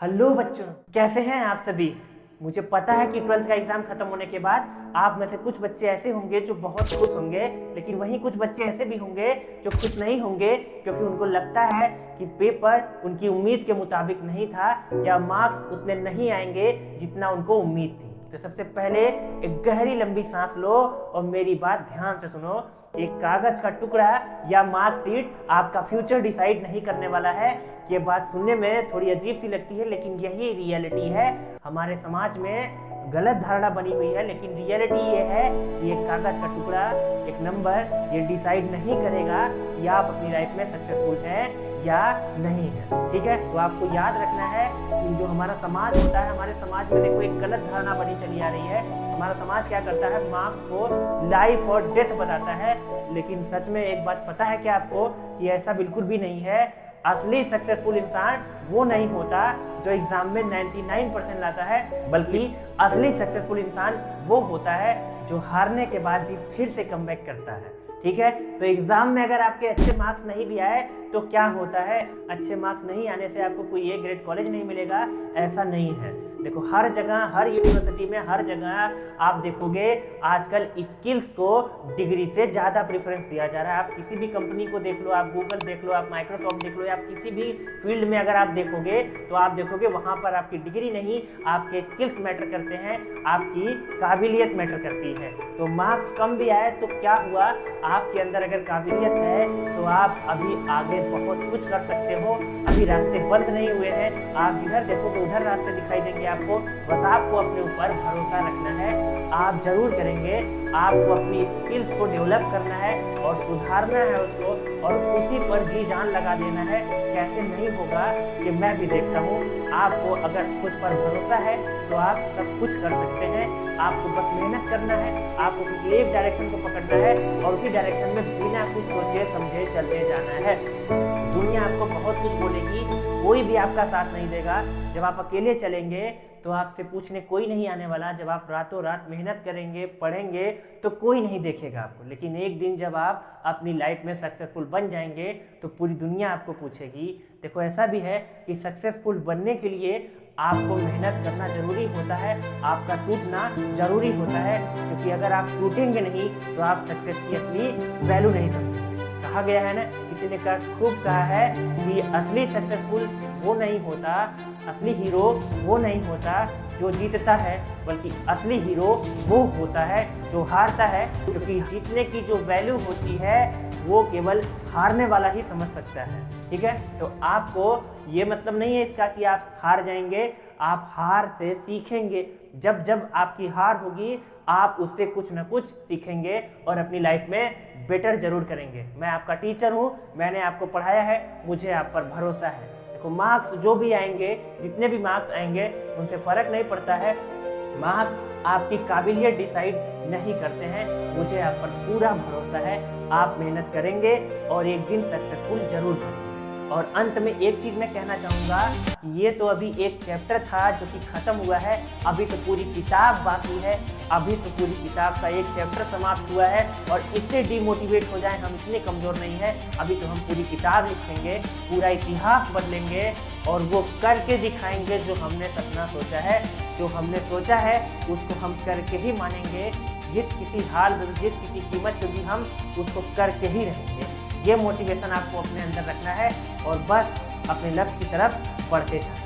Hello बच्चों, कैसे हैं आप सभी। मुझे पता है कि 12th का एग्ज़ाम ख़त्म होने के बाद आप में से कुछ बच्चे ऐसे होंगे जो बहुत खुश होंगे, लेकिन वहीं कुछ बच्चे ऐसे भी होंगे जो खुश नहीं होंगे, क्योंकि उनको लगता है कि पेपर उनकी उम्मीद के मुताबिक नहीं था या मार्क्स उतने नहीं आएंगे जितना उनको उम्मीद थी। तो सबसे पहले एक गहरी लंबी सांस लो और मेरी बात ध्यान से सुनो। एक कागज का टुकड़ा या मार्कशीट आपका फ्यूचर डिसाइड नहीं करने वाला है। ये बात सुनने में थोड़ी अजीब सी लगती है, लेकिन यही रियलिटी है। हमारे समाज में गलत धारणा बनी हुई है, लेकिन रियलिटी ये है कि एक कागज का टुकड़ा, एक नंबर, ये डिसाइड नहीं करेगा कि आप अपनी लाइफ में सक्सेसफुल हैं या नहीं है। ठीक है, तो आपको याद रखना है कि जो हमारा समाज होता है, हमारे समाज में देखो एक गलत धारणा बनी चली आ रही है। हमारा समाज क्या करता है, मार्क्स को लाइफ और डेथ बताता है, लेकिन सच में एक बात पता है क्या आपको कि ऐसा बिल्कुल भी नहीं है। असली सक्सेसफुल इंसान वो नहीं होता जो एग्जाम में 99% लाता है, बल्कि असली सक्सेसफुल इंसान वो होता है जो हारने के बाद भी फिर से कमबैक करता है। ठीक है, तो एग्जाम में अगर आपके अच्छे मार्क्स नहीं भी आए तो क्या होता है, अच्छे मार्क्स नहीं आने से आपको कोई ए ग्रेड कॉलेज नहीं मिलेगा, ऐसा नहीं है। देखो हर जगह, हर यूनिवर्सिटी में, हर जगह आप देखोगे आजकल स्किल्स को डिग्री से ज़्यादा प्रेफरेंस दिया जा रहा है। आप किसी भी कंपनी को देख लो, आप गूगल देख लो, आप माइक्रोसॉफ्ट देख लो, या आप किसी भी फील्ड में अगर आप देखोगे तो आप देखोगे वहाँ पर आपकी डिग्री नहीं, आपके स्किल्स मैटर करते हैं, आपकी काबिलियत मैटर करती है। तो मार्क्स कम भी आए तो क्या हुआ, आपके अंदर अगर काबिलियत है तो आप अभी आगे बहुत कुछ कर सकते हो। अभी रास्ते बंद नहीं हुए हैं, आप जिधर देखोगे उधर रास्ते दिखाई देंगे आपको। बस आपको अपने ऊपर भरोसा रखना है, आप जरूर करेंगे। आपको अपनी स्किल्स को डेवलप करना है और सुधारना है उसको, और उसी पर जी जान लगा देना है। कैसे नहीं होगा कि मैं भी देखता हूँ। आपको अगर खुद पर भरोसा है तो आप सब कुछ कर सकते हैं। आपको बस मेहनत करना है, आपको किसी एक डायरेक्शन को पकड़ना है और उसी डायरेक्शन में बिना कुछ सोचे समझे चलते जाना है। दुनिया आपको बहुत कुछ बोलेगी, कोई भी आपका साथ नहीं देगा। जब आप अकेले चलेंगे तो आपसे पूछने कोई नहीं आने वाला। जब आप रातों रात मेहनत करेंगे, पढ़ेंगे, तो कोई नहीं देखेगा आपको। लेकिन एक दिन जब आप अपनी लाइफ में सक्सेसफुल बन जाएंगे तो पूरी दुनिया आपको पूछेगी। देखो ऐसा भी है कि सक्सेसफुल बनने के लिए आपको मेहनत करना जरूरी होता है, आपका टूटना जरूरी होता है, क्योंकि अगर आप टूटेंगे नहीं तो आप सक्सेस की असली वैल्यू नहीं समझेंगे। कहा गया है ना, किसी ने खूब कहा है कि असली सक्सेसफुल वो नहीं होता, असली हीरो वो नहीं होता जो जीतता है, बल्कि असली हीरो वो होता है जो हारता है। क्योंकि जीतने की जो वैल्यू होती है वो केवल हारने वाला ही समझ सकता है। ठीक है, तो आपको ये मतलब नहीं है इसका कि आप हार जाएंगे, आप हार से सीखेंगे। जब जब आपकी हार होगी आप उससे कुछ ना कुछ सीखेंगे और अपनी लाइफ में बेटर जरूर करेंगे। मैं आपका टीचर हूँ, मैंने आपको पढ़ाया है, मुझे आप पर भरोसा है। देखो मार्क्स जो भी आएंगे, जितने भी मार्क्स आएंगे, उनसे फर्क नहीं पड़ता है। मार्क्स आपकी काबिलियत डिसाइड नहीं करते हैं। मुझे आप पर पूरा भरोसा है, आप मेहनत करेंगे और एक दिन सक्सेसफुल जरूर बनेंगे। और अंत में एक चीज़ मैं कहना चाहूँगा कि ये तो अभी एक चैप्टर था जो कि ख़त्म हुआ है, अभी तो पूरी किताब बाकी है। अभी तो पूरी किताब का एक चैप्टर समाप्त हुआ है और इससे डिमोटिवेट हो जाए हम इतने कमज़ोर नहीं हैं। अभी तो हम पूरी किताब लिखेंगे, पूरा इतिहास बदलेंगे और वो करके दिखाएंगे जो हमने सपना सोचा है। जो हमने सोचा है उसको हम करके ही मानेंगे। जिस किसी हाल में, जिस किसी कीमत पे भी हम उसको करके ही रहेंगे। ये मोटिवेशन आपको अपने अंदर रखना है और बस अपने लक्ष्य की तरफ बढ़ते जाना।